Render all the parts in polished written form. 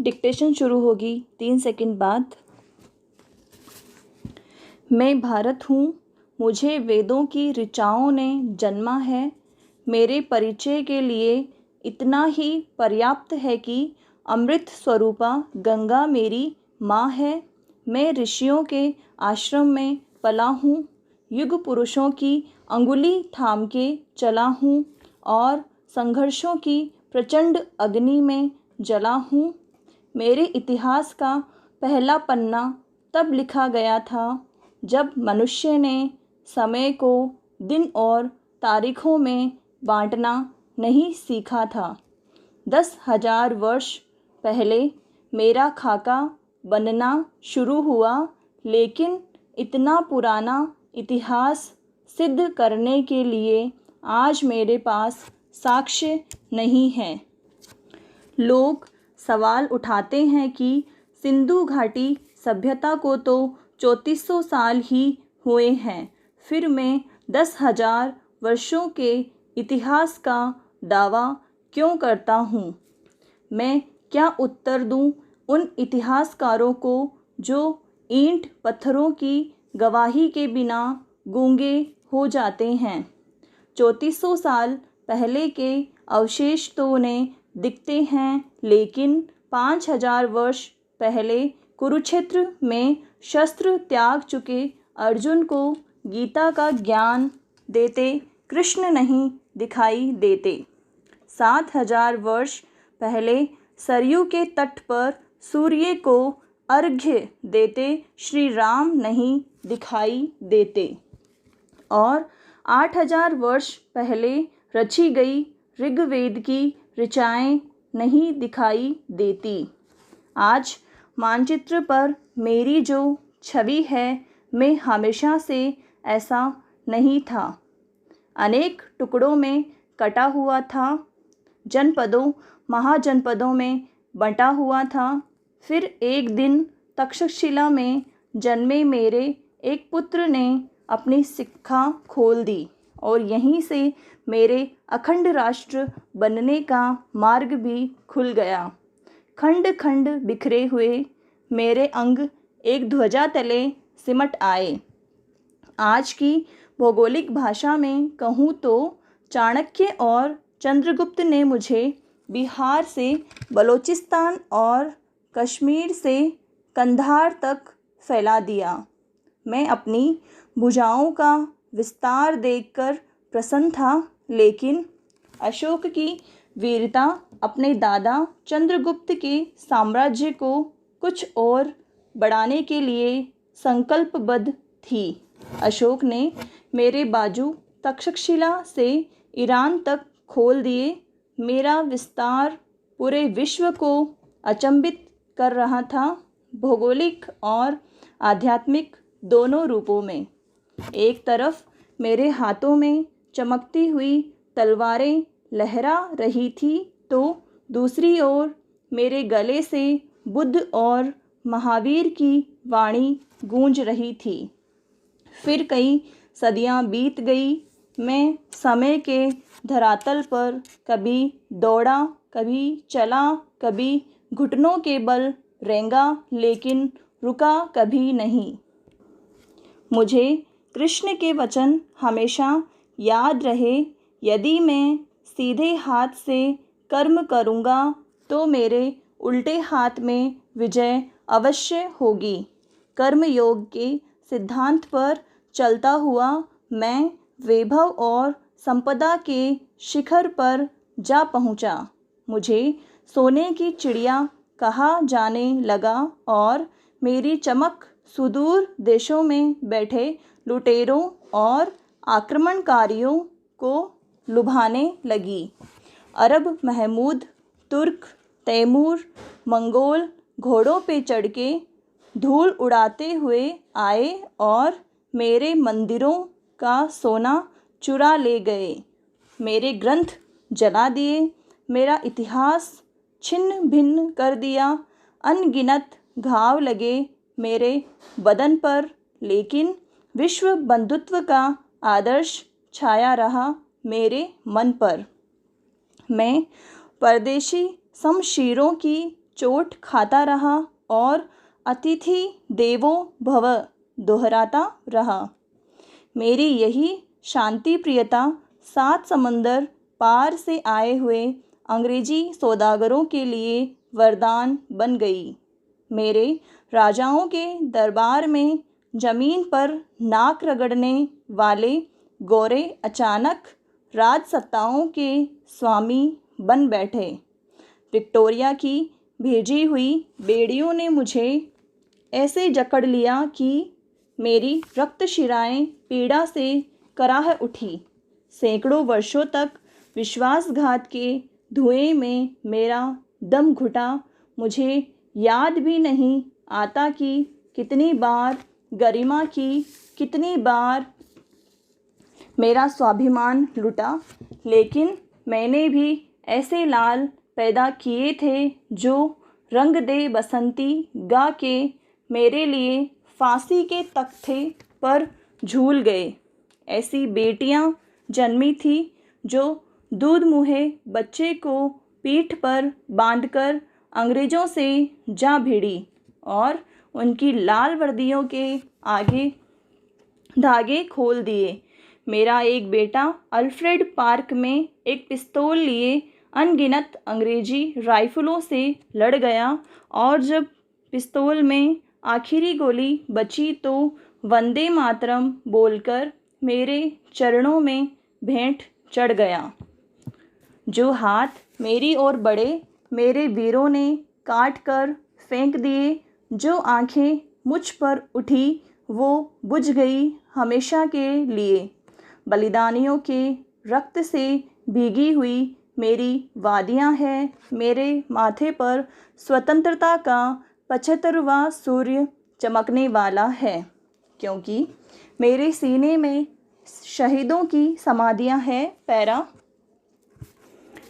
Dictation शुरू होगी 3 second बाद। मैं भारत हूँ, मुझे वेदों की ऋचाओं ने जन्मा है। मेरे परिचय के लिए इतना ही पर्याप्त है कि अमृत स्वरूपा गंगा मेरी माँ है। मैं ऋषियों के आश्रम में पला हूँ, युग पुरुषों की अंगुली थाम के चला हूँ और संघर्षों की प्रचंड अग्नि में जला हूँ। मेरे इतिहास का पहला पन्ना तब लिखा गया था जब मनुष्य ने समय को दिन और तारीखों में बांटना नहीं सीखा था। 10,000 वर्ष पहले मेरा खाका बनना शुरू हुआ, लेकिन इतना पुराना इतिहास सिद्ध करने के लिए आज मेरे पास साक्ष्य नहीं है। लोग सवाल उठाते हैं कि सिंधु घाटी सभ्यता को तो 3400 साल ही हुए हैं, फिर मैं 10,000 वर्षों के इतिहास का दावा क्यों करता हूँ। मैं क्या उत्तर दूँ उन इतिहासकारों को जो ईंट पत्थरों की गवाही के बिना गूंगे हो जाते हैं। 3400 साल पहले के अवशेष तो उन्हें दिखते हैं, लेकिन 5,000 वर्ष पहले कुरुक्षेत्र में शस्त्र त्याग चुके अर्जुन को गीता का ज्ञान देते कृष्ण नहीं दिखाई देते। 7,000 वर्ष पहले सरयू के तट पर सूर्य को अर्घ्य देते श्री राम नहीं दिखाई देते और 8,000 वर्ष पहले रची गई ऋग्वेद की ऋचाएँ नहीं दिखाई देती। आज मानचित्र पर मेरी जो छवि है, मैं हमेशा से ऐसा नहीं था। अनेक टुकड़ों में कटा हुआ था, जनपदों महाजनपदों में बंटा हुआ था। फिर एक दिन तक्षशिला में जन्मे मेरे एक पुत्र ने अपनी शिखा खोल दी और यहीं से मेरे अखंड राष्ट्र बनने का मार्ग भी खुल गया। खंड खंड बिखरे हुए मेरे अंग एक ध्वजा तले सिमट आए। आज की भौगोलिक भाषा में कहूँ तो चाणक्य और चंद्रगुप्त ने मुझे बिहार से बलोचिस्तान और कश्मीर से कंधार तक फैला दिया। मैं अपनी भुजाओं का विस्तार देखकर प्रसन्न था, लेकिन अशोक की वीरता अपने दादा चंद्रगुप्त के साम्राज्य को कुछ और बढ़ाने के लिए संकल्पबद्ध थी। अशोक ने मेरे बाजू तक्षशिला से ईरान तक खोल दिए। मेरा विस्तार पूरे विश्व को अचंभित कर रहा था, भौगोलिक और आध्यात्मिक दोनों रूपों में। एक तरफ मेरे हाथों में चमकती हुई तलवारें लहरा रही थी, तो दूसरी ओर मेरे गले से बुद्ध और महावीर की वाणी गूंज रही थी। फिर कई सदियां बीत गई। मैं समय के धरातल पर कभी दौड़ा, कभी चला, कभी घुटनों के बल रेंगा, लेकिन रुका कभी नहीं। मुझे कृष्ण के वचन हमेशा याद रहे, यदि मैं सीधे हाथ से कर्म करूँगा तो मेरे उल्टे हाथ में विजय अवश्य होगी। कर्मयोग के सिद्धांत पर चलता हुआ मैं वैभव और संपदा के शिखर पर जा पहुँचा। मुझे सोने की चिड़िया कहा जाने लगा और मेरी चमक सुदूर देशों में बैठे लुटेरों और आक्रमणकारियों को लुभाने लगी। अरब महमूद, तुर्क, तैमूर, मंगोल घोड़ों पे चढ़ के धूल उड़ाते हुए आए और मेरे मंदिरों का सोना चुरा ले गए। मेरे ग्रंथ जला दिए, मेरा इतिहास छिन्न भिन्न कर दिया। अनगिनत घाव लगे मेरे बदन पर, लेकिन विश्व बंधुत्व का आदर्श छाया रहा मेरे मन पर। मैं परदेशी शमशीरों की चोट खाता रहा और अतिथि देवो भव दोहराता रहा। मेरी यही शांति प्रियता 7 समंदर पार से आए हुए अंग्रेजी सौदागरों के लिए वरदान बन गई। मेरे राजाओं के दरबार में जमीन पर नाक रगड़ने वाले गोरे अचानक राजसत्ताओं के स्वामी बन बैठे। विक्टोरिया की भेजी हुई बेड़ियों ने मुझे ऐसे जकड़ लिया कि मेरी रक्तशिराएं पीड़ा से कराह उठी। सैकड़ों वर्षों तक विश्वासघात के धुएं में मेरा दम घुटा। मुझे याद भी नहीं आता कि कितनी बार गरिमा की, कितनी बार मेरा स्वाभिमान लुटा। लेकिन मैंने भी ऐसे लाल पैदा किए थे जो रंग दे बसंती गा के मेरे लिए फांसी के तख्ते पर झूल गए। ऐसी बेटियां जन्मी थी जो दूध मुहे बच्चे को पीठ पर बांधकर अंग्रेज़ों से जा भिड़ी और उनकी लाल वर्दियों के आगे धागे खोल दिए। मेरा एक बेटा अल्फ्रेड पार्क में एक पिस्तौल लिए अनगिनत अंग्रेजी राइफलों से लड़ गया और जब पिस्तौल में आखिरी गोली बची तो वंदे मातरम बोलकर मेरे चरणों में भेंट चढ़ गया। जो हाथ मेरी ओर बढ़े मेरे वीरों ने काट कर फेंक दिए। जो आंखें मुझ पर उठी वो बुझ गई हमेशा के लिए। बलिदानियों के रक्त से भीगी हुई मेरी वादियाँ हैं। मेरे माथे पर स्वतंत्रता का 75वां सूर्य चमकने वाला है, क्योंकि मेरे सीने में शहीदों की समाधियाँ हैं। पैरा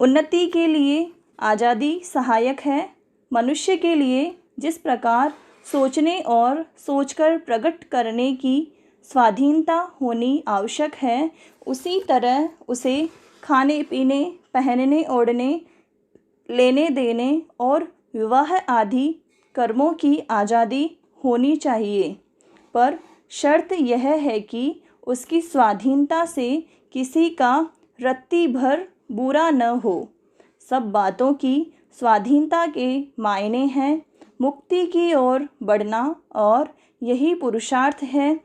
उन्नति के लिए आज़ादी सहायक है। मनुष्य के लिए जिस प्रकार सोचने और सोचकर प्रकट करने की स्वाधीनता होनी आवश्यक है, उसी तरह उसे खाने पीने, पहनने ओढ़ने, लेने देने और विवाह आदि कर्मों की आज़ादी होनी चाहिए। पर शर्त यह है कि उसकी स्वाधीनता से किसी का रत्ती भर बुरा न हो। सब बातों की स्वाधीनता के मायने हैं मुक्ति की ओर बढ़ना, और यही पुरुषार्थ है।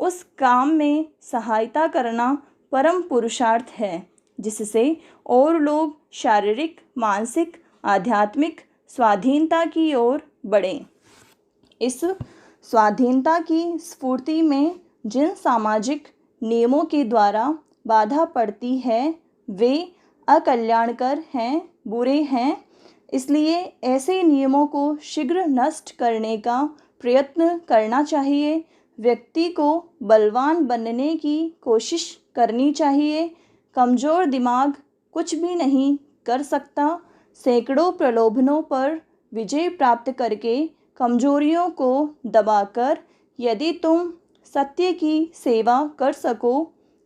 उस काम में सहायता करना परम पुरुषार्थ है जिससे और लोग शारीरिक, मानसिक, आध्यात्मिक स्वाधीनता की ओर बढ़ें। इस स्वाधीनता की स्फूर्ति में जिन सामाजिक नियमों के द्वारा बाधा पड़ती है वे अकल्याणकर हैं, बुरे हैं। इसलिए ऐसे नियमों को शीघ्र नष्ट करने का प्रयत्न करना चाहिए। व्यक्ति को बलवान बनने की कोशिश करनी चाहिए। कमज़ोर दिमाग कुछ भी नहीं कर सकता। सैकड़ों प्रलोभनों पर विजय प्राप्त करके कमजोरियों को दबाकर यदि तुम सत्य की सेवा कर सको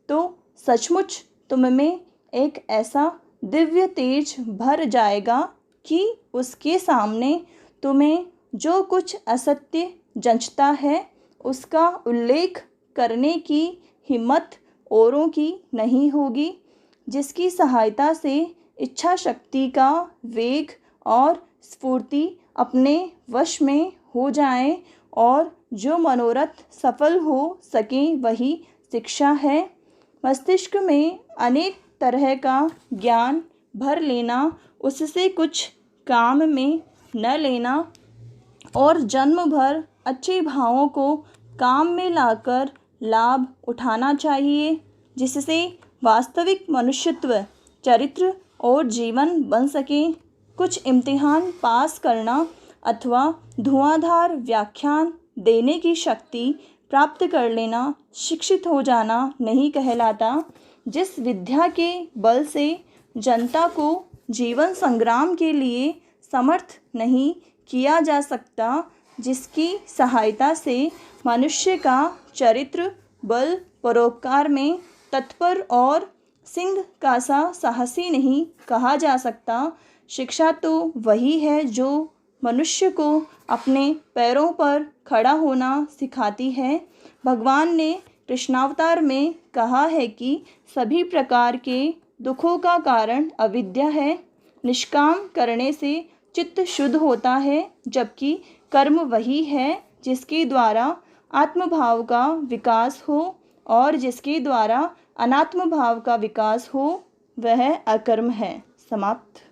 तो सचमुच तुम में एक ऐसा दिव्य तेज भर जाएगा कि उसके सामने तुम्हें जो कुछ असत्य जंचता है उसका उल्लेख करने की हिम्मत औरों की नहीं होगी। जिसकी सहायता से इच्छा शक्ति का वेग और स्फूर्ति अपने वश में हो जाए और जो मनोरथ सफल हो सके वही शिक्षा है। मस्तिष्क में अनेक तरह का ज्ञान भर लेना, उससे कुछ काम में न लेना और जन्म भर अच्छे भावों को काम में लाकर लाभ उठाना चाहिए, जिससे वास्तविक मनुष्यत्व, चरित्र और जीवन बन सके। कुछ इम्तिहान पास करना अथवा धुआंधार व्याख्यान देने की शक्ति प्राप्त कर लेना शिक्षित हो जाना नहीं कहलाता। जिस विद्या के बल से जनता को जीवन संग्राम के लिए समर्थ नहीं किया जा सकता, जिसकी सहायता से मनुष्य का चरित्र बल परोपकार में तत्पर और सिंह का सा साहसी नहीं कहा जा सकता, शिक्षा तो वही है जो मनुष्य को अपने पैरों पर खड़ा होना सिखाती है। भगवान ने कृष्णावतार में कहा है कि सभी प्रकार के दुखों का कारण अविद्या है। निष्काम करने से चित्त शुद्ध होता है, जबकि कर्म वही है जिसके द्वारा आत्मभाव का विकास हो, और जिसके द्वारा अनात्म भाव का विकास हो वह अकर्म है। समाप्त।